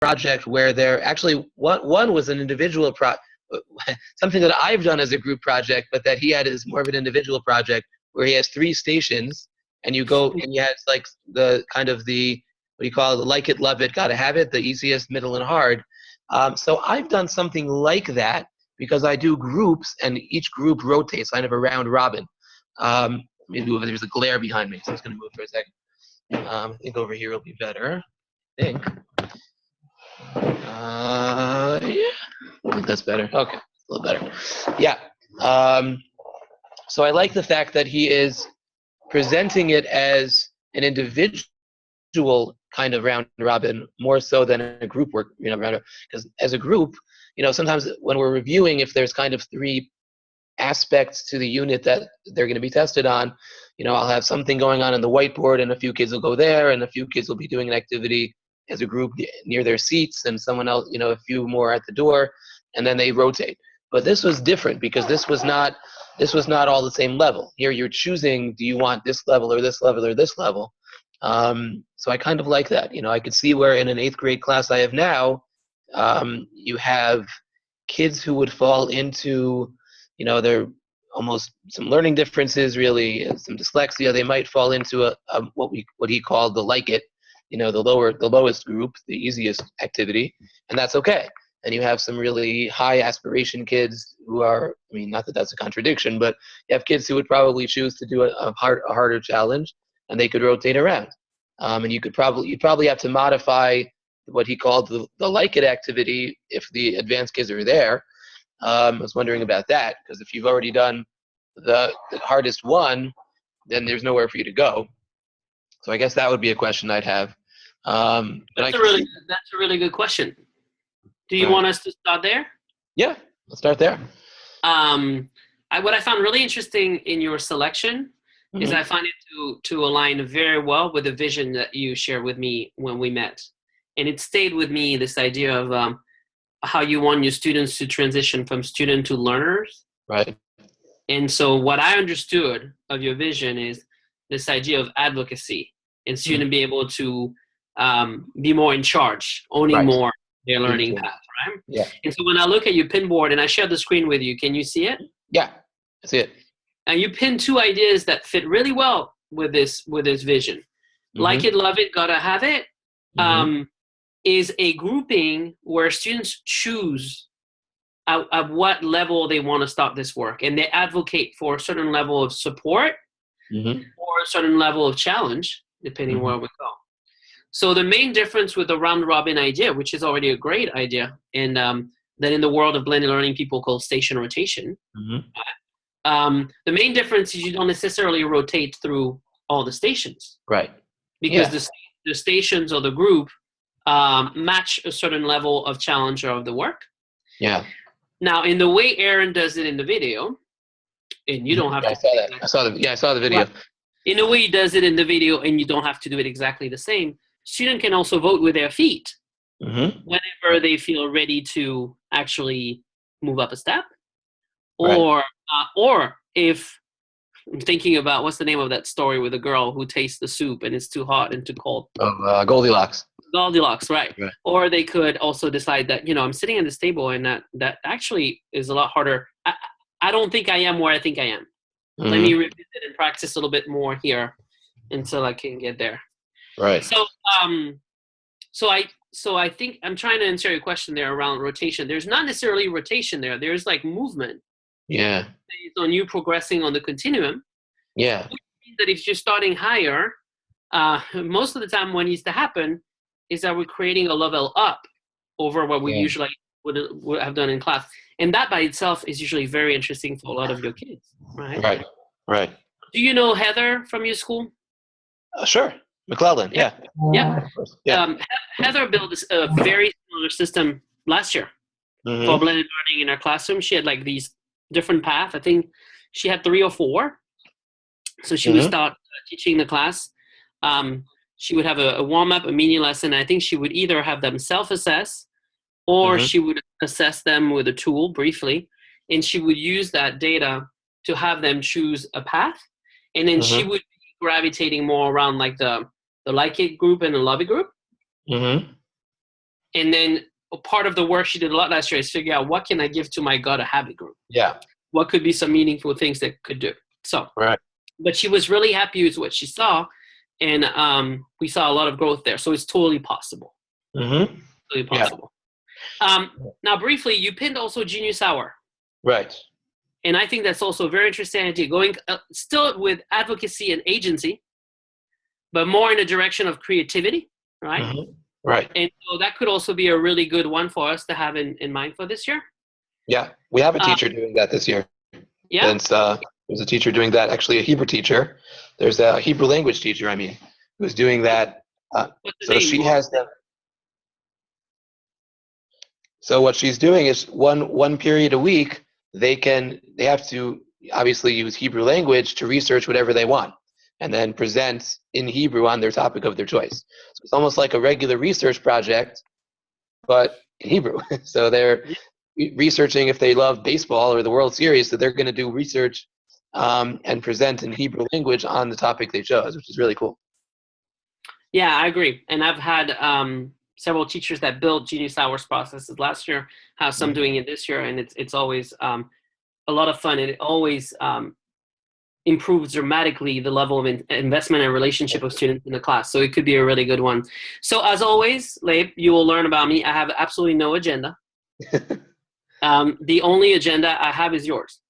project where there actually one was an individual something that I've done as a group project, but that he had as more of an individual project where he has 3 stations, and you go and you have like the kind of the what do you call it, like it, love it, gotta have it, the easiest, middle, and hard. So I've done something like that because I do groups, and each group rotates, kind of a round robin. Maybe there's a glare behind me, so I'm just going to move for a second. I think over here will be better. I think. Yeah, I think that's better. Okay, a little better. Yeah. So I like the fact that he is presenting it as an individual kind of round robin more so than a group work, because as a group, sometimes when we're reviewing, if there's kind of 3 aspects to the unit that they're going to be tested on, I'll have something going on the whiteboard, and a few kids will go there, and a few kids will be doing an activity as a group near their seats, and someone else, a few more at the door, and then they rotate. But this was different because this was not all the same level. Here you're choosing, do you want this level or this level or this level? So I kind of like that. I could see where in an 8th grade class I have now, you have kids who would fall into, they're almost some learning differences, really, some dyslexia. They might fall into what he called the like it, the lowest group, the easiest activity, and that's okay. And you have some really high aspiration kids who are, not that that's a contradiction, but you have kids who would probably choose to do a harder challenge, and they could rotate around. And you'd probably have to modify what he called the like it activity if the advanced kids are there. I was wondering about that, because if you've already done the hardest one, then there's nowhere for you to go. So I guess that would be a question I'd have. That's a really good question. Do you want us to start there? Yeah, let's start there. What I found really interesting in your selection is I find it to align very well with the vision that you shared with me when we met. And it stayed with me, this idea of how you want your students to transition from student to learners. Right. And so what I understood of your vision is this idea of advocacy and students be able to be more in charge, owning more their learning path, right? Yeah. And so when I look at your pin board, and I share the screen with you, can you see it? Yeah, I see it. And you pin 2 ideas that fit really well with this vision. Like it, love it, gotta have it. Is a grouping where students choose at what level they want to start this work, and they advocate for a certain level of support or a certain level of challenge, depending where we go. So the main difference with the round robin idea, which is already a great idea, and that in the world of blended learning people call station rotation, the main difference is you don't necessarily rotate through all the stations. Right. Because the stations or the group match a certain level of challenge of the work. Yeah. Now, in the way Aaron does it in the video, and you don't have to. I saw that. I saw the video. Well, in the way he does it in the video, and you don't have to do it exactly the same. Student can also vote with their feet whenever they feel ready to actually move up a step, or if I'm thinking about what's the name of that story with a girl who tastes the soup and it's too hot and too cold. Goldilocks. Goldilocks, right. Or they could also decide that, I'm sitting at this table and that actually is a lot harder. I don't think I am where I think I am. Let me revisit and practice a little bit more here until I can get there. Right. So I think I'm trying to answer your question there around rotation. There's not necessarily rotation there. There's like movement. Yeah. Based on you progressing on the continuum. Yeah. Which means that if you're starting higher, most of the time what needs to happen is that we're creating a level up over what we usually would have done in class. And that by itself is usually very interesting for a lot of your kids, right? Right. Do you know Heather from your school? Sure. McClellan, yeah. Heather built a very similar system last year for blended learning in her classroom. She had like these different paths. I think she had 3 or 4. So she would start teaching the class. She would have a warm-up, a mini lesson. I think she would either have them self-assess or she would assess them with a tool briefly. And she would use that data to have them choose a path. And then she would be gravitating more around like the like it group and the love it group. And then part of the work she did a lot last year is figure out what can I give to my Got a Habit group? Yeah. What could be some meaningful things that could do? So, Right. but she was really happy with what she saw, and we saw a lot of growth there. So it's totally possible. Mm-hmm. Totally possible. Yeah. Now, briefly, you pinned also Genius Hour. Right. And I think that's also a very interesting idea, going still with advocacy and agency, but more in the direction of creativity, right? Mm-hmm. Right. And so that could also be a really good one for us to have in mind for this year. Yeah. We have a teacher doing that this year. Yeah. And there's a teacher doing that, actually a Hebrew teacher. There's a Hebrew language teacher, who's doing that. So she has them. So what she's doing is one period a week, they have to obviously use Hebrew language to research whatever they want and then present in Hebrew on their topic of their choice. So it's almost like a regular research project, but in Hebrew. So they're researching if they love baseball or the World Series, so they're going to do research and present in Hebrew language on the topic they chose, which is really cool. Yeah, I agree. And I've had several teachers that built Genius Hours processes last year, have some doing it this year, and it's always a lot of fun, and it always improves dramatically the level of investment and relationship of students in the class. So it could be a really good one. So as always, Leib, you will learn about me. I have absolutely no agenda. The only agenda I have is yours.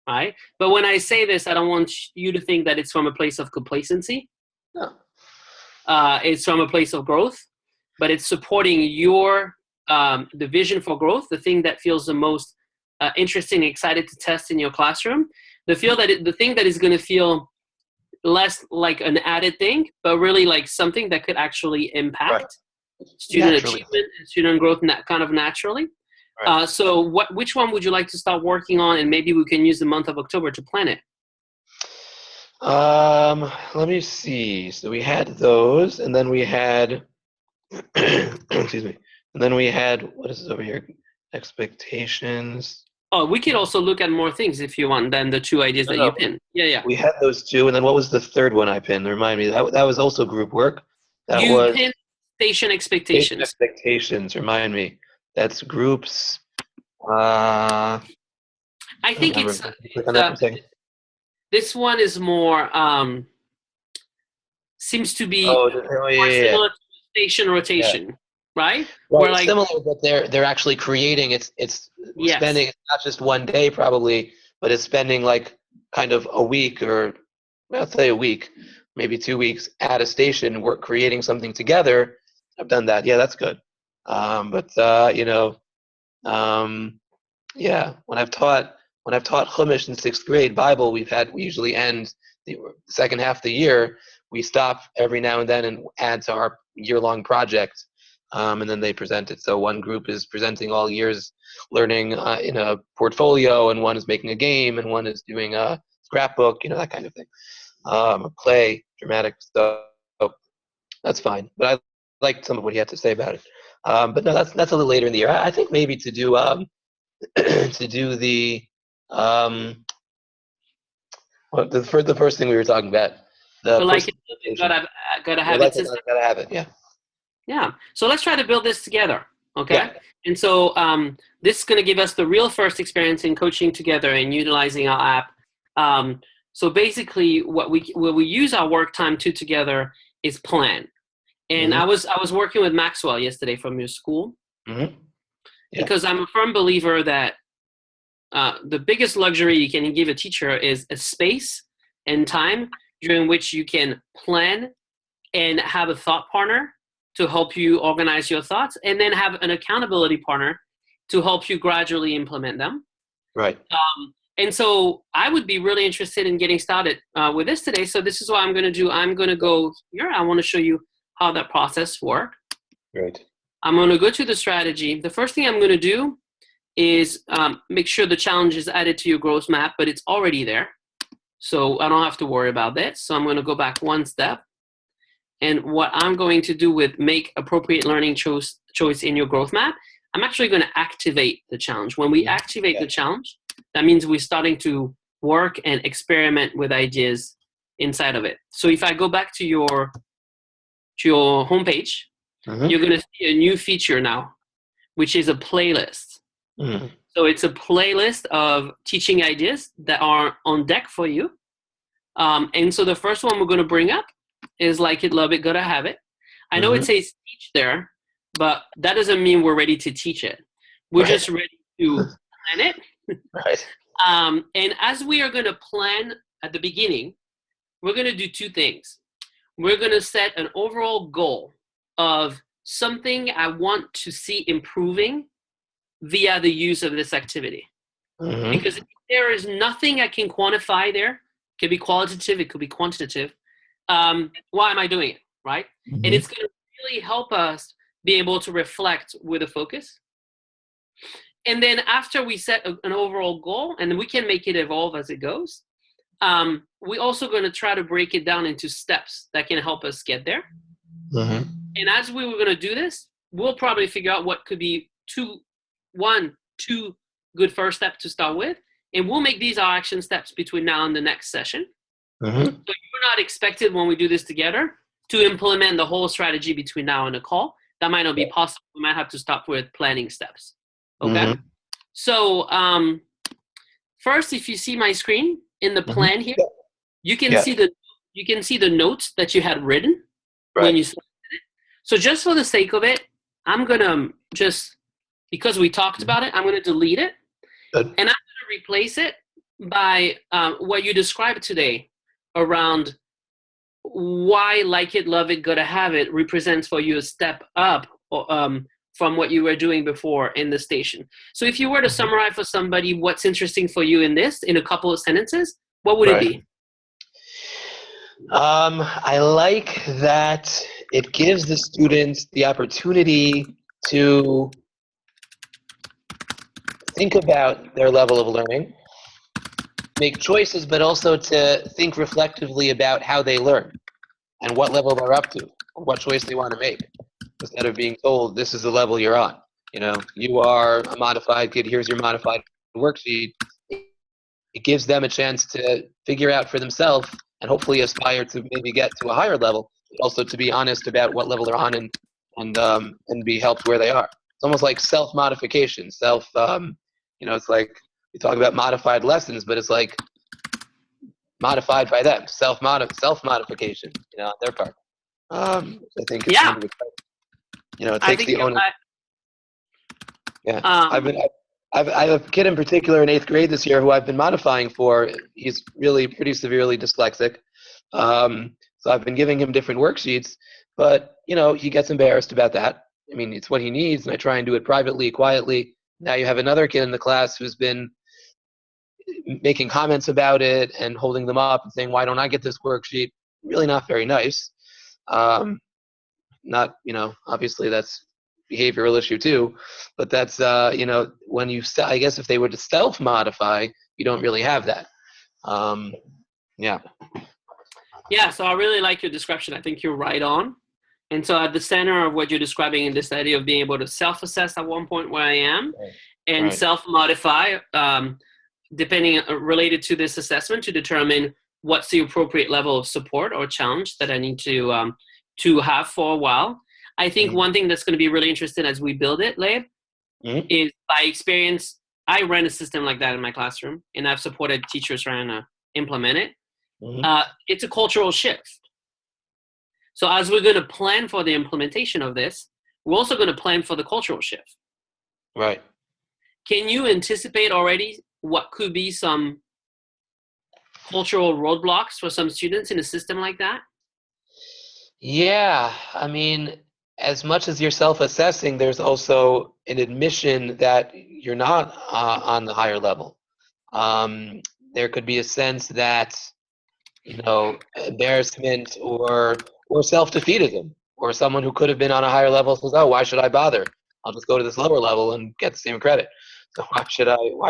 Right? But when I say this, I don't want you to think that it's from a place of complacency. No. It's from a place of growth, but it's supporting your the vision for growth, the thing that feels the most interesting and excited to test in your classroom, the thing that is going to feel less like an added thing, but really like something that could actually impact student achievement and student growth kind of naturally. Right. So which one would you like to start working on, and maybe we can use the month of October to plan it? Let me see. So we had those, and then we had excuse me. And then we had, what is this over here? Expectations. Oh, we could also look at more things if you want than the two ideas that you pinned. Yeah. We had those two, and then what was the third one I pinned? Remind me. That was also group work. You pinned station expectations. Expectations. Remind me. That's groups. I think it's this one is more seems to be more similar to station rotation, right? Well, it's similar, but they're actually creating it's spending not just one day probably, but it's spending like kind of a week, or I'll say a week, maybe 2 weeks at a station, we're creating something together. I've done that. Yeah, that's good. When I've taught Chumash in 6th grade Bible, we usually end the second half of the year. We stop every now and then and add to our year-long project, and then they present it. So one group is presenting all year's learning in a portfolio, and one is making a game, and one is doing a scrapbook, that kind of thing, a play, dramatic stuff. So that's fine. But I liked some of what he had to say about it. But no, that's a little later in the year. I think maybe to do the the first thing we were talking about. Gotta have it. Gotta have it. Yeah. Yeah. So let's try to build this together. Okay. Yeah. And so this is going to give us the real first experience in coaching together and utilizing our app. So basically, what we use our work time to together is plan. And I was working with Maxwell yesterday from your school, because I'm a firm believer that the biggest luxury you can give a teacher is a space and time during which you can plan and have a thought partner to help you organize your thoughts, and then have an accountability partner to help you gradually implement them. Right. And so I would be really interested in getting started with this today. So this is what I'm going to do. I'm going to go here. I want to show you how that process works. Right. I'm going to go to the strategy. The first thing I'm going to do is make sure the challenge is added to your growth map, but it's already there. So I don't have to worry about that. So I'm going to go back one step. And what I'm going to do with make appropriate learning choice in your growth map, I'm actually going to activate the challenge. When we activate the challenge, that means we're starting to work and experiment with ideas inside of it. So if I go back to your homepage, you're going to see a new feature now, which is a playlist. Mm-hmm. So it's a playlist of teaching ideas that are on deck for you. And so the first one we're going to bring up is Like It, Love It, Gotta Have It. I know it says teach there, but that doesn't mean we're ready to teach it. We're just ready to plan it. Right. And as we are going to plan at the beginning, we're going to do two things. We're going to set an overall goal of something I want to see improving via the use of this activity. Because if there is nothing I can quantify there, it could be qualitative, it could be quantitative, why am I doing it, right? And it's going to really help us be able to reflect with a focus. And then after we set an overall goal, and then we can make it evolve as it goes, we're also going to try to break it down into steps that can help us get there. And as we were going to do this, we'll probably figure out what could be two good first steps to start with. And we'll make these our action steps between now and the next session. So you're not expected when we do this together to implement the whole strategy between now and the call. That might not be possible. We might have to start with planning steps. Okay. So first, if you see my screen in the plan here, you can see the notes that you had written when you selected it. So just for the sake of it, I'm gonna because we talked about it, I'm gonna delete it, and I'm gonna replace it by what you described today around why Like It, Love It, Gotta Have It represents for you a step up from what you were doing before in the station. So if you were to summarize for somebody what's interesting for you in this in a couple of sentences, what would it be? I like that it gives the students the opportunity to think about their level of learning, make choices, but also to think reflectively about how they learn and what level they're up to, or what choice they want to make, instead of being told, this is the level you're on. You know, you are a modified kid, here's your modified worksheet. It gives them a chance to figure out for themselves and hopefully aspire to maybe get to a higher level, but also to be honest about what level they're on and be helped where they are. It's almost like self-modification, it's like we talk about modified lessons, but it's like modified by them, self-modification, on their part. I think it's kind of exciting. It takes the onus. Yeah, I have a kid in particular in 8th grade this year who I've been modifying for. He's really pretty severely dyslexic. So I've been giving him different worksheets, but, he gets embarrassed about that. I mean, it's what he needs, and I try and do it privately, quietly. Now you have another kid in the class who's been making comments about it and holding them up and saying, why don't I get this worksheet? Really not very nice. Not, obviously that's behavioral issue too, but that's, when I guess if they were to self-modify, you don't really have that. Yeah, so I really like your description. I think you're right on. And so at the center of what you're describing in this idea of being able to self-assess at one point where I am and self-modify, depending related to this assessment to determine what's the appropriate level of support or challenge that I need to have for a while. I think one thing that's going to be really interesting as we build it, Leib, is by experience, I ran a system like that in my classroom, and I've supported teachers trying to implement it. It's a cultural shift. So as we're going to plan for the implementation of this, we're also going to plan for the cultural shift. Right. Can you anticipate already what could be some cultural roadblocks for some students in a system like that? Yeah, I mean, as much as you're self-assessing, there's also an admission that you're not on the higher level. There could be a sense that, embarrassment or self-defeatism, or someone who could have been on a higher level says, oh, why should I bother? I'll just go to this lower level and get the same credit. So why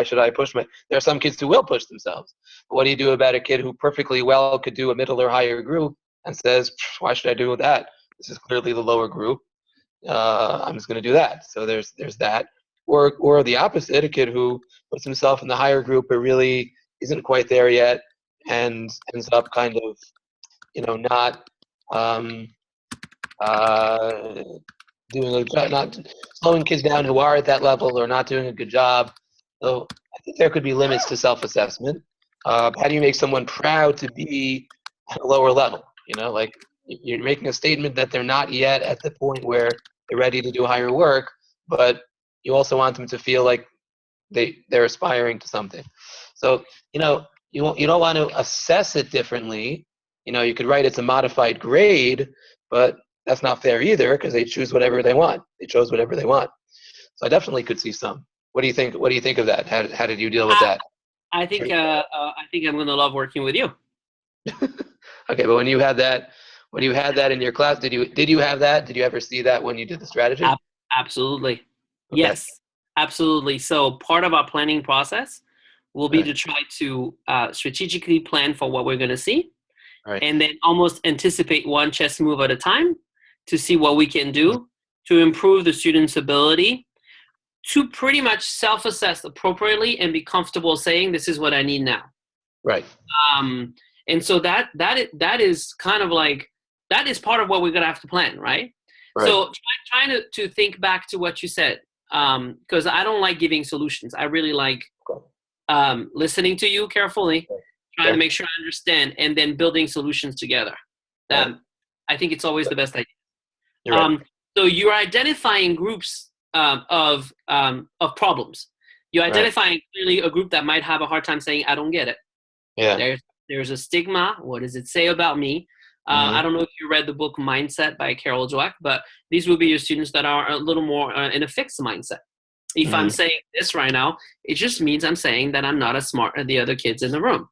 should I push there are some kids who will push themselves. But what do you do about a kid who perfectly well could do a middle or higher group and says, why should I do that? This is clearly the lower group. I'm just going to do that. So there's that. Or the opposite, a kid who puts himself in the higher group but really isn't quite there yet and ends up kind of, not doing a job, not slowing kids down who are at that level or not doing a good job. So I think there could be limits to self-assessment. How do you make someone proud to be at a lower level? Like you're making a statement that they're not yet at the point where they're ready to do higher work, but you also want them to feel like they're aspiring to something. So you don't want to assess it differently. You could write it's a modified grade, but that's not fair either because they choose whatever they want. They chose whatever they want. So I definitely could see some. What do you think? What do you think of that? How did you deal with that? I think I'm going to love working with you. Okay, but when you had that in your class, did you have that? Did you ever see that when you did the strategy? Absolutely. Okay. Yes, absolutely. So part of our planning process will be to try to strategically plan for what we're going to see, and then almost anticipate one chess move at a time to see what we can do to improve the student's ability to pretty much self-assess appropriately and be comfortable saying, this is what I need now. Right. And so that is kind of like, that is part of what we're going to have to plan, right? So trying to think back to what you said, because I don't like giving solutions. I really like listening to you carefully, trying to make sure I understand, and then building solutions together. I think it's always the best idea. You're right. So you're identifying groups of problems. You're identifying clearly a group that might have a hard time saying, I don't get it. Yeah. There's a stigma. What does it say about me? I don't know if you read the book Mindset by Carol Dweck, but these will be your students that are a little more in a fixed mindset. If I'm saying this right now, it just means I'm saying that I'm not as smart as the other kids in the room.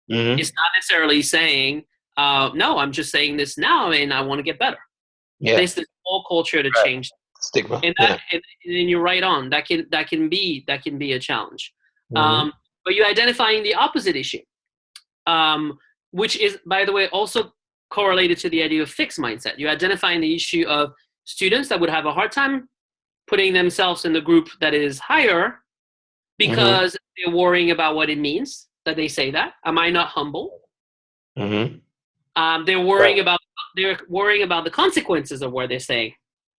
It's not necessarily saying, no, I'm just saying this now and I want to get better. There's this whole culture to change. Stigma. And then you're right on. That can be a challenge. But you're identifying the opposite issue, which is, by the way, also correlated to the idea of fixed mindset. You're identifying the issue of students that would have a hard time putting themselves in the group that is higher because they're worrying about what it means that they say that. Am I not humble? They're worrying about the consequences of what they're saying.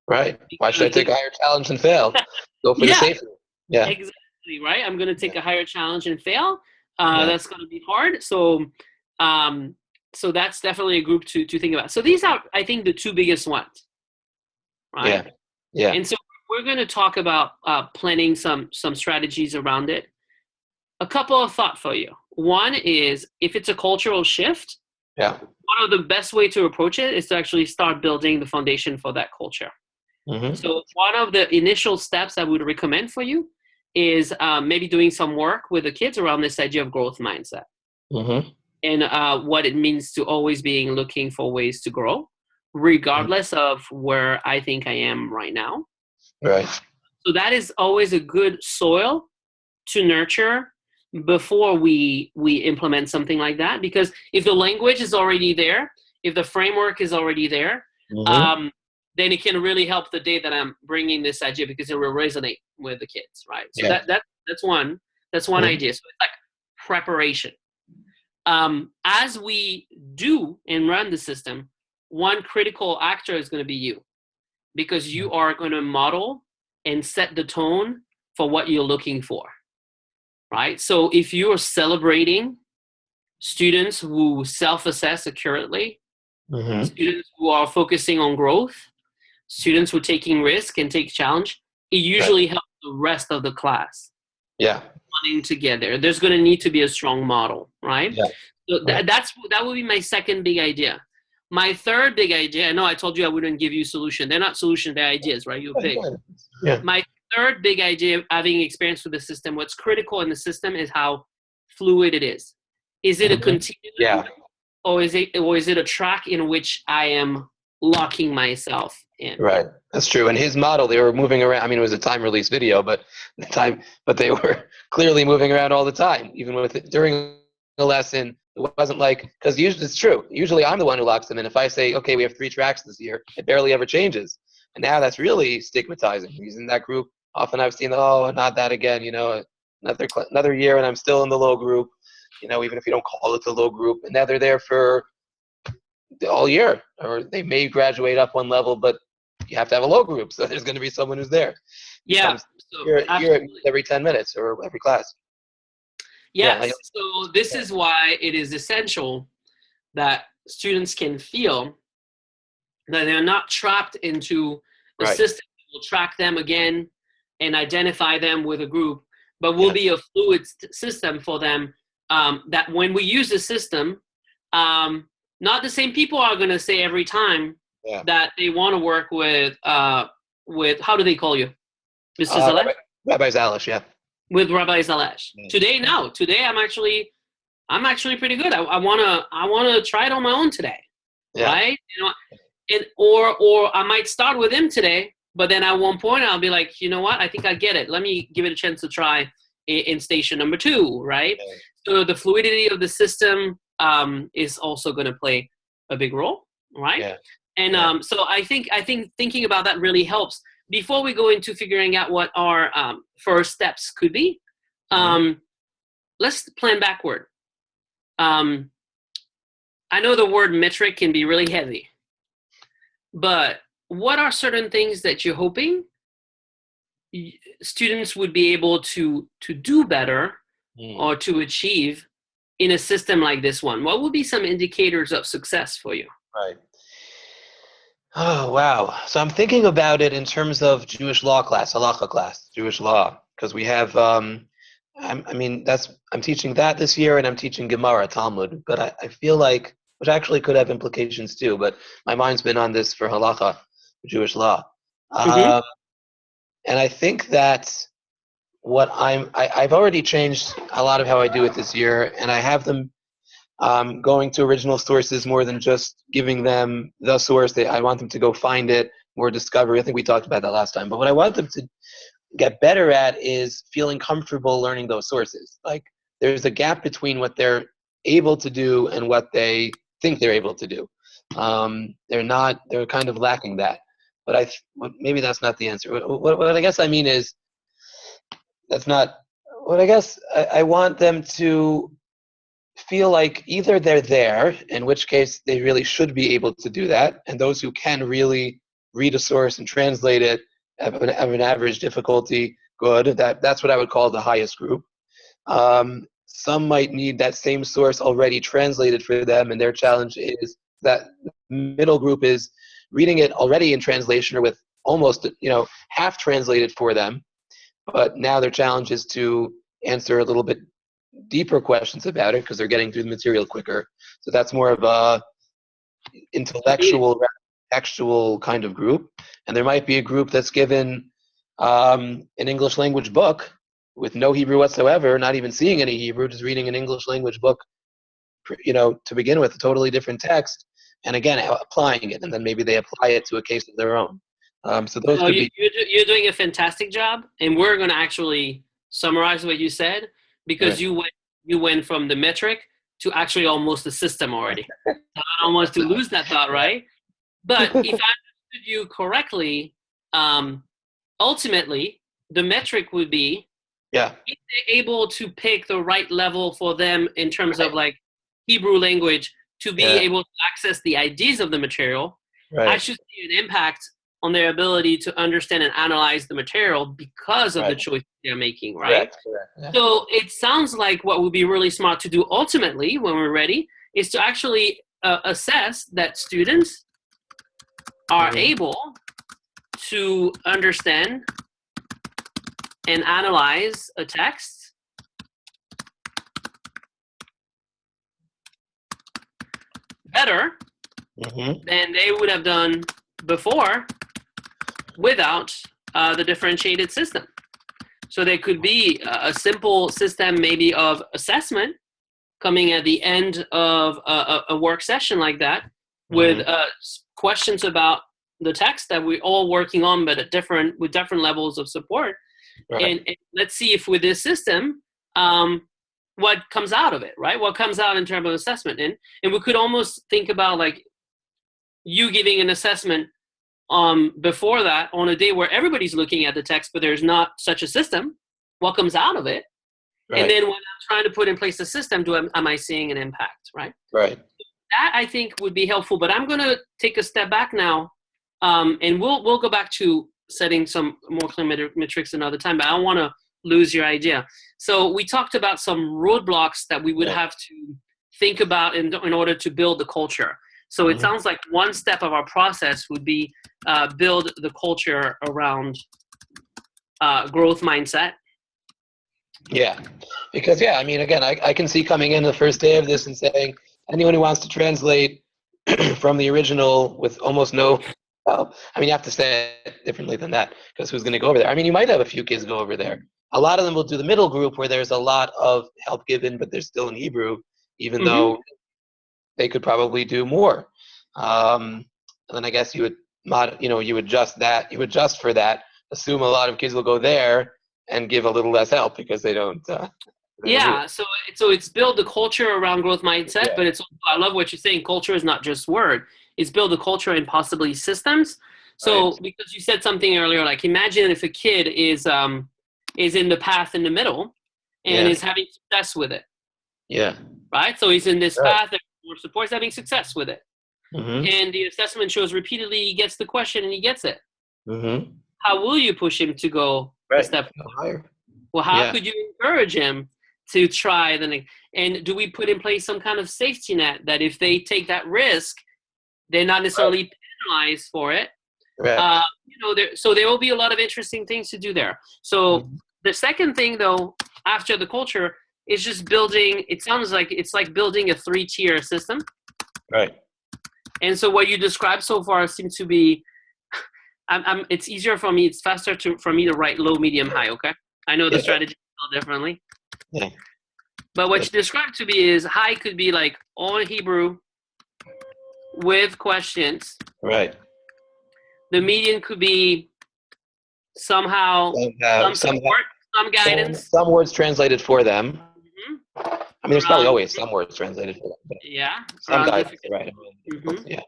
Right. Why should I take a higher challenge and fail? Go for the safety. Yeah. Exactly. Right. I'm going to take a higher challenge and fail. That's going to be hard. So that's definitely a group to think about. So these are, I think, the two biggest ones. Right. Yeah. And so we're going to talk about planning some strategies around it. A couple of thoughts for you. One is, if it's a cultural shift, one of the best way to approach it is to actually start building the foundation for that culture. So one of the initial steps I would recommend for you is maybe doing some work with the kids around this idea of growth mindset and what it means to always being looking for ways to grow, regardless of where I think I am right now. Right. So that is always a good soil to nurture before we implement something like that. Because if the language is already there, if the framework is already there, then it can really help the day that I'm bringing this idea, because it will resonate with the kids, right? So that's one idea. So it's like preparation. As we do and run the system, one critical actor is going to be you, because you are going to model and set the tone for what you're looking for, right? So if you are celebrating students who self-assess accurately, students who are focusing on growth, students who are taking risk and take challenge, it usually helps the rest of the class. Running together. There's going to need to be a strong model, right? So that would be my second big idea. My third big idea, I know I told you I wouldn't give you solution. They're not solution, they're ideas, right? You pick. My third big idea, having experience with the system, what's critical in the system is how fluid it is. Is it a continuum? Or is it a track in which I am locking myself in? Right. That's true. And his model, they were moving around. I mean, it was a time release video, but they were clearly moving around all the time, even with it during the lesson. It wasn't like, because usually it's true. Usually I'm the one who locks them in. If I say, okay, we have 3 tracks this year, it barely ever changes. And now that's really stigmatizing. He's in that group. Often I've seen, oh, not that again, another year and I'm still in the low group, even if you don't call it the low group. And now they're there for all year, or they may graduate up one level, but you have to have a low group, so there's going to be someone who's there. Yeah. So You're every 10 minutes or every class. yes. Yeah. So this is why it is essential that students can feel that they're not trapped into a Right. system that will track them again and identify them with a group, but will Yes. be a fluid system for them. That when we use the system, not the same people are going to say every time that they want to work with how do they call you, Mr. Zalesh? Rabbi Zalesh, yeah. With Rabbi Zalesh. Today I'm actually pretty good. I wanna try it on my own today, right? You know, and or I might start with him today, but then at one point I'll be like, you know what? I think I get it. Let me give it a chance to try in station number 2, right? Okay. So the fluidity of the system is also going to play a big role, right? Yeah. And so I think thinking about that really helps. Before we go into figuring out what our first steps could be, let's plan backward. I know the word metric can be really heavy, but what are certain things that you're hoping students would be able to do better or to achieve in a system like this one? What would be some indicators of success for you? Right. Oh, wow. So I'm thinking about it in terms of Jewish law class, halacha class, Jewish law, because we have, I'm teaching that this year, and I'm teaching Gemara, Talmud, but I feel like, which actually could have implications too, but my mind's been on this for halacha, Jewish law. And I think that I've already changed a lot of how I do it this year, and I have them going to original sources more than just giving them the source. I want them to go find it, more discovery. I think we talked about that last time. But what I want them to get better at is feeling comfortable learning those sources. Like there's a gap between what they're able to do and what they think they're able to do. They're kind of lacking that. But maybe that's not the answer. What I guess I mean is, that's not what I guess I want them to feel like either they're there, in which case they really should be able to do that, and those who can really read a source and translate it have an average difficulty, good. That's what I would call the highest group. Some might need that same source already translated for them, and their challenge is that middle group is reading it already in translation or with almost half translated for them, but now their challenge is to answer a little bit deeper questions about it because they're getting through the material quicker. So that's more of a intellectual, textual kind of group. And there might be a group that's given an English language book with no Hebrew whatsoever, not even seeing any Hebrew, just reading an English language book, to begin with, a totally different text, and again, applying it, and then maybe they apply it to a case of their own. So those could be. You're doing a fantastic job, and we're going to actually summarize what you said, because you went from the metric to actually almost the system already. I don't want to lose that thought, right? But if I understood you correctly, ultimately the metric would be if they're able to pick the right level for them in terms of like Hebrew language to be able to access the ideas of the material. I should see an impact on their ability to understand and analyze the material because of the choices they're making, right? Correct. So it sounds like what would be really smart to do ultimately when we're ready is to actually assess that students are able to understand and analyze a text better than they would have done before without the differentiated system. So there could be a simple system maybe of assessment coming at the end of a work session like that with questions about the text that we're all working on, but with different levels of support. And let's see if with this system, what comes out of it, right? What comes out in terms of assessment. And we could almost think about like you giving an assessment before that on a day where everybody's looking at the text, but there's not such a system. What comes out of it? And then when I'm trying to put in place a system, am I seeing an impact, right? That I think would be helpful, but I'm going to take a step back now and we'll go back to setting some more clear metrics another time, but I don't want to lose your idea. So we talked about some roadblocks that we would have to think about in order to build the culture. So it sounds like one step of our process would be build the culture around growth mindset. Yeah, because I mean, again, I can see coming in the first day of this and saying anyone who wants to translate from the original with almost no help. I mean, you have to say it differently than that, because who's going to go over there? I mean, you might have a few kids go over there. A lot of them will do the middle group where there's a lot of help given, but they're still in Hebrew, even though they could probably do more. And then I guess you adjust that, you adjust for that, assume a lot of kids will go there and give a little less help because they don't. Yeah, so it's build the culture around growth mindset, but it's, I love what you're saying. Culture is not just word; it's build a culture and possibly systems. So because you said something earlier, like imagine if a kid is in the path in the middle and is having success with it. Yeah. Right. So he's in this path and more support, is having success with it, and the assessment shows repeatedly he gets the question and he gets it. How will you push him to go a step higher? Well, how could you encourage him to try the next? And do we put in place some kind of safety net that if they take that risk, they're not necessarily penalized for it? So there will be a lot of interesting things to do there. So the second thing, though, after the culture is just building. It sounds like it's like building a 3-tier system. Right. And so what you described so far seems to be. It's easier for me. It's faster for me to write low, medium, high. Okay. I know the strategy differently. Yeah. But what you described to me is high could be like all in Hebrew with questions. Right. The median could be somehow some support, some guidance. Some words translated for them. I mean, there's probably always some words translated for them. But some guidance, right. Yeah.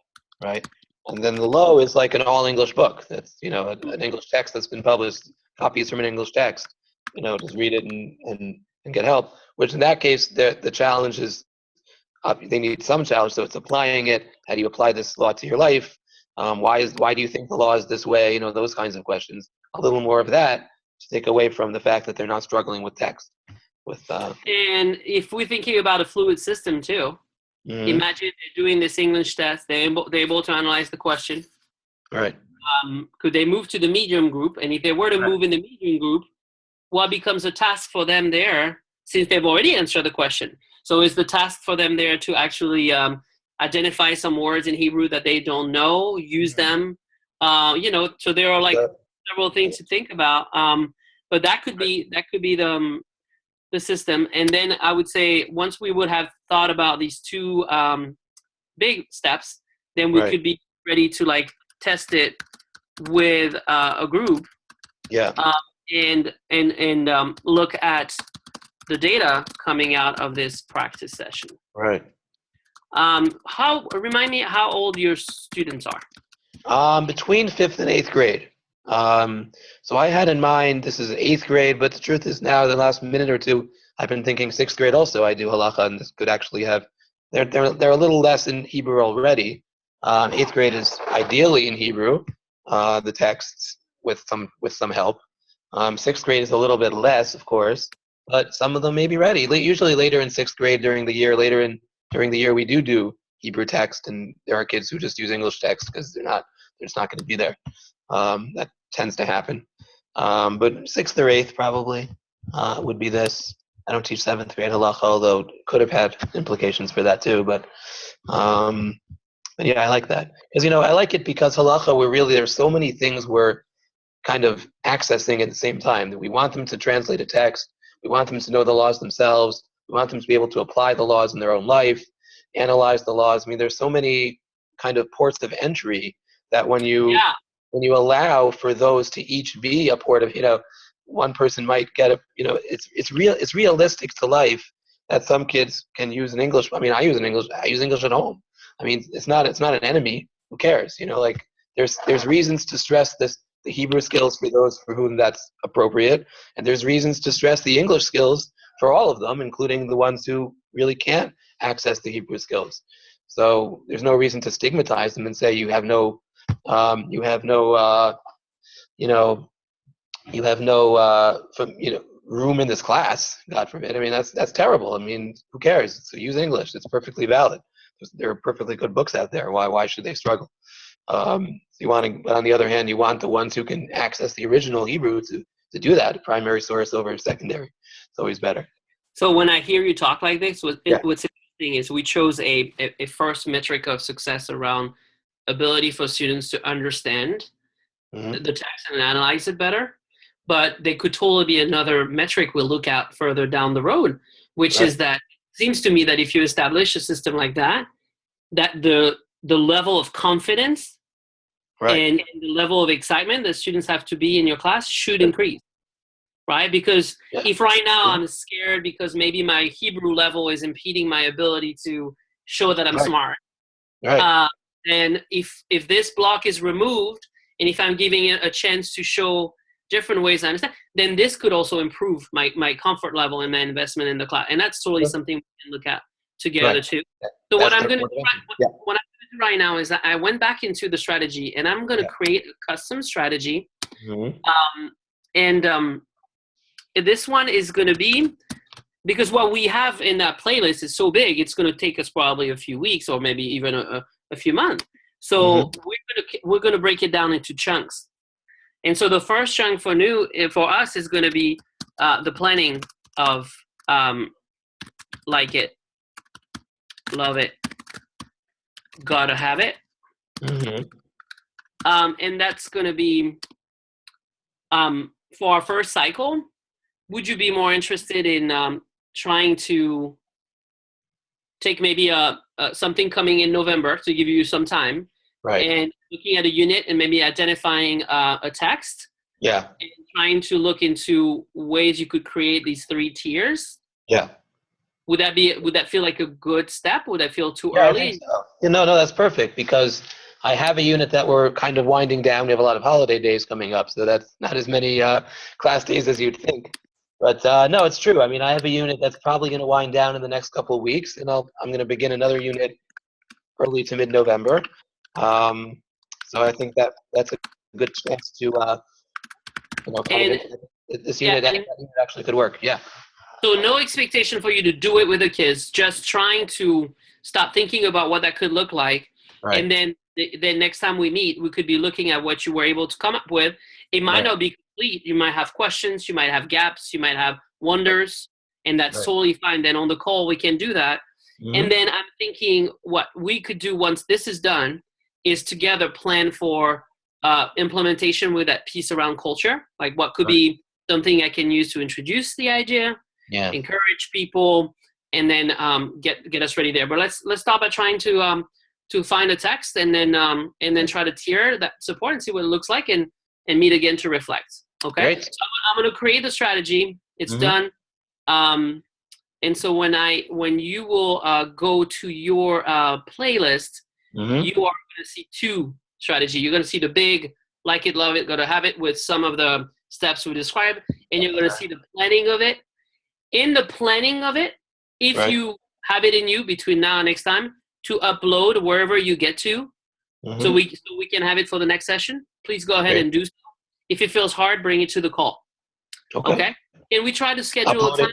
Right. And then the low is like an all English book. That's, an English text that's been published, copies from an English text. Just read it and get help. Which in that case, the challenge is they need some challenge. So it's applying it. How do you apply this law to your life? Why do you think the law is this way? Those kinds of questions. A little more of that to take away from the fact that they're not struggling with text. And if we're thinking about a fluid system too, imagine they're doing this English test. They're able to analyze the question. Right. Could they move to the medium group? And if they were to move in the medium group, what becomes a task for them there, since they've already answered the question? So is the task for them there to actually identify some words in Hebrew that they don't know, use them? So there are like several things to think about. But that could be the system. And then I would say once we would have thought about these two big steps, then we could be ready to like test it with a group. Yeah. And look at the data coming out of this practice session. Right. Remind me how old your students are. Between 5th and 8th grade. So I had in mind this is 8th grade, but the truth is now the last minute or two I've been thinking 6th grade also I do halacha, and this could actually have they're a little less in Hebrew already. 8th grade is ideally in Hebrew, the texts with some help. 6th grade is a little bit less, of course, but some of them may be ready. Usually later in 6th grade during the year we do Hebrew text, and there are kids who just use English text because they're just not going to be there. That tends to happen. But 6th or 8th probably would be this. I don't teach 7th grade halacha, although it could have had implications for that too. But yeah, I like that because I like it because halacha there's so many things we're kind of accessing at the same time. We want them to translate a text. We want them to know the laws themselves. We want them to be able to apply the laws in their own life, analyze the laws. I mean, there's so many kind of ports of entry that when you allow for those to each be a port of, one person might get it's realistic to life that some kids can use an English. I mean, I use English at home. I mean, it's not an enemy. Who cares? There's reasons to stress the Hebrew skills for those for whom that's appropriate, and there's reasons to stress the English skills for all of them, including the ones who really can't access the Hebrew skills. So there's no reason to stigmatize them and say you have no You have no, you know, you have no, room in this class. God forbid. I mean, that's terrible. I mean, who cares? So use English. It's perfectly valid. There are perfectly good books out there. Why should they struggle? But on the other hand, you want the ones who can access the original Hebrew to do that. Primary source over secondary. It's always better. So when I hear you talk like this, what's Yeah. interesting is we chose a first metric of success around ability for students to understand the text and analyze it better. But there could totally be another metric we'll look at further down the road, which is that it seems to me that if you establish a system like that, that the level of confidence and the level of excitement that students have to be in your class should increase. Right? Because if right now I'm scared because maybe my Hebrew level is impeding my ability to show that I'm smart. And if this block is removed, and if I'm giving it a chance to show different ways I understand, then this could also improve my comfort level and my investment in the class. And that's totally something we can look at together too. So what I'm going to do right now is that I went back into the strategy and I'm going to create a custom strategy. This one is going to be, because what we have in that playlist is so big, it's going to take us probably a few weeks or maybe even a few months. So we're going to break it down into chunks. And so the first chunk for us is going to be the planning of like it, love it, gotta have it. And that's going to be for our first cycle. Would you be more interested in trying to take maybe something coming in November to give you some time, and looking at a unit and maybe identifying a text, and trying to look into ways you could create these 3 tiers? Would that feel like a good step? Would that feel too early? I think so. No, that's perfect, because I have a unit that we're kind of winding down. We have a lot of holiday days coming up, so that's not as many class days as you'd think. But no, it's true. I mean, I have a unit that's probably going to wind down in the next couple of weeks, and I'm going to begin another unit early to mid-November. So I think that's a good chance to, this unit actually could work. Yeah. So no expectation for you to do it with the kids, just trying to stop thinking about what that could look like. And then next time we meet, we could be looking at what you were able to come up with. It might not be complete. You might have questions. You might have gaps. You might have wonders. And that's totally fine. Then on the call, we can do that. And then I'm thinking what we could do once this is done is together plan for implementation with that piece around culture. Like what could be something I can use to introduce the idea, encourage people, and then get us ready there. But let's start by trying to find a text and then try to tier that support and see what it looks like and meet again to reflect. Okay. So I'm going to create the strategy. It's done. And so when you will go to your playlist, you are going to see 2 strategies. You're going to see the big, like it, love it, gotta have it, with some of the steps we described, and you're going to see the planning of it. In the planning of it, if you have it in you between now and next time to upload wherever you get to, so we can have it for the next session, please go ahead and do so. If it feels hard, bring it to the call. Okay? And we try to schedule a time.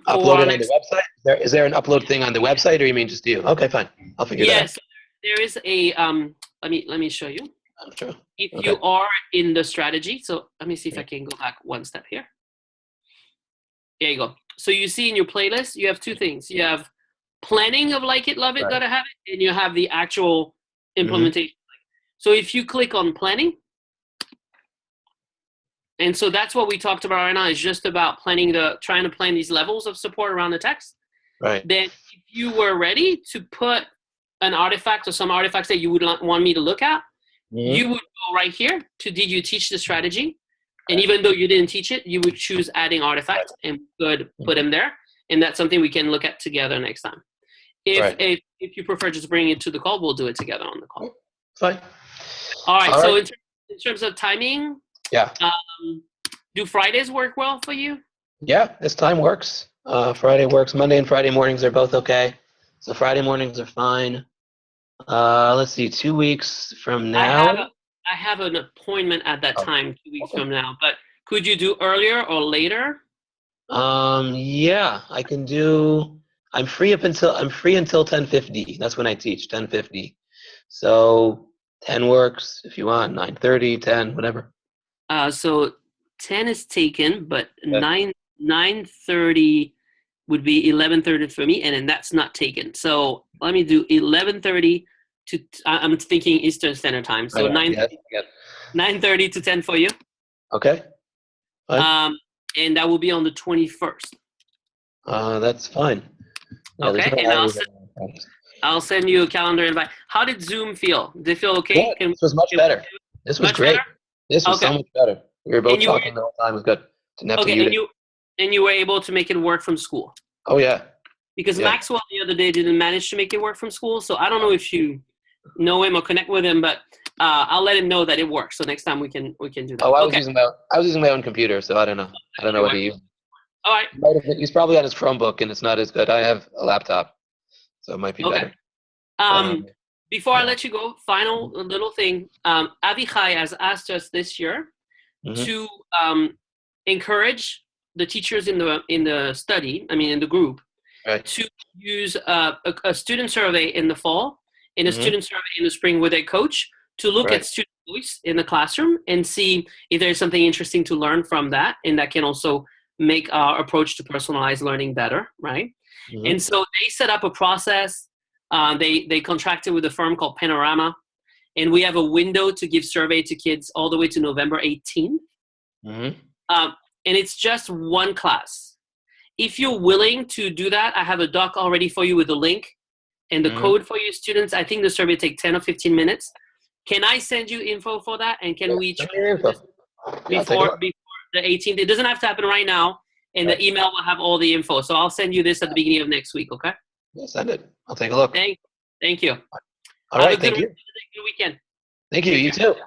Upload it on the website? Is there an upload thing on the website, or you mean just you? Okay, fine. I'll figure that out. Yes, there is a let me show you. Sure. If you are in the strategy, so let me see if I can go back one step here. There you go. So you see in your playlist, you have 2 things. You have planning of like it, love it, gotta have it, and you have the actual implementation. So if you click on planning, and so that's what we talked about right now, is just about trying to plan these levels of support around the text. Then if you were ready to put an artifact or some artifacts that you would want me to look at, you would go right here to did you teach the strategy? And even though you didn't teach it, you would choose adding artifacts and could put them there. And that's something we can look at together next time. If you prefer just bringing it to the call, we'll do it together on the call. Fine. All right. So in terms of timing, Yeah. Do Fridays work well for you? Yeah, this time works. Friday works. Monday and Friday mornings are both okay. So Friday mornings are fine. Let's see, 2 weeks from I now. have a I have an appointment at that Oh, time 2 weeks okay. from now. But could you do earlier or later? Yeah, I can do. I'm free until 10:50. That's when I teach, 10:50. So 10 works if you want, 9:30, 10, whatever. So 10 is taken, but Okay. 9:30 would be 11:30 for me, and then that's not taken. So let me do 11:30 to I'm thinking Eastern Standard Time. I So know. Yes. Yes. 9:30 to 10 for you. Okay. Fine. And that will be on the 21st. That's fine. Yeah, there's Okay, no and worries. I'll send you a calendar invite. How did Zoom feel? Did it feel okay? Good. This was much Can we better. do it? This was Much better? great. This was Okay. so much better. We were both And you were talking the whole time. It was good. Didn't have to okay, mute it. and you were able to make it work from school. Oh yeah. Because Yeah. Maxwell the other day didn't manage to make it work from school, so I don't know if you know him or connect with him, but I'll let him know that it works. So next time we can do that. Oh, Okay. I was using my own computer, so I don't know. I don't know what he used. All right. He's probably on his Chromebook, and it's not as good. I have a laptop, so it might be Okay. better. Before I Yeah. let you go, final little thing. Avichai has asked us this year Mhm. to encourage the teachers in the study, in the group, Right. to use a student survey in the fall and a Mhm. student survey in the spring with a coach to look Right. at student voice in the classroom and see if there's something interesting to learn from that, and that can also make our approach to personalized learning better, right? Mhm. And so they set up a process. They contracted with a firm called Panorama, and we have a window to give survey to kids all the way to November 18th. Mhm. And it's just one class. If you're willing to do that, I have a doc already for you with the link and the Mhm. code for your students. I think the survey takes 10 or 15 minutes. Can I send you info for that? And can we Send try me your to do info. this Yeah, I'll take a before look. the 18th? It doesn't have to happen right now, and the Right. email will have all the info. So I'll send you this at the beginning of next week, okay? Yeah, send it. I'll take a look. Thank you. All Have a right. good Thank you. weekend. Thank you. Take You care. too.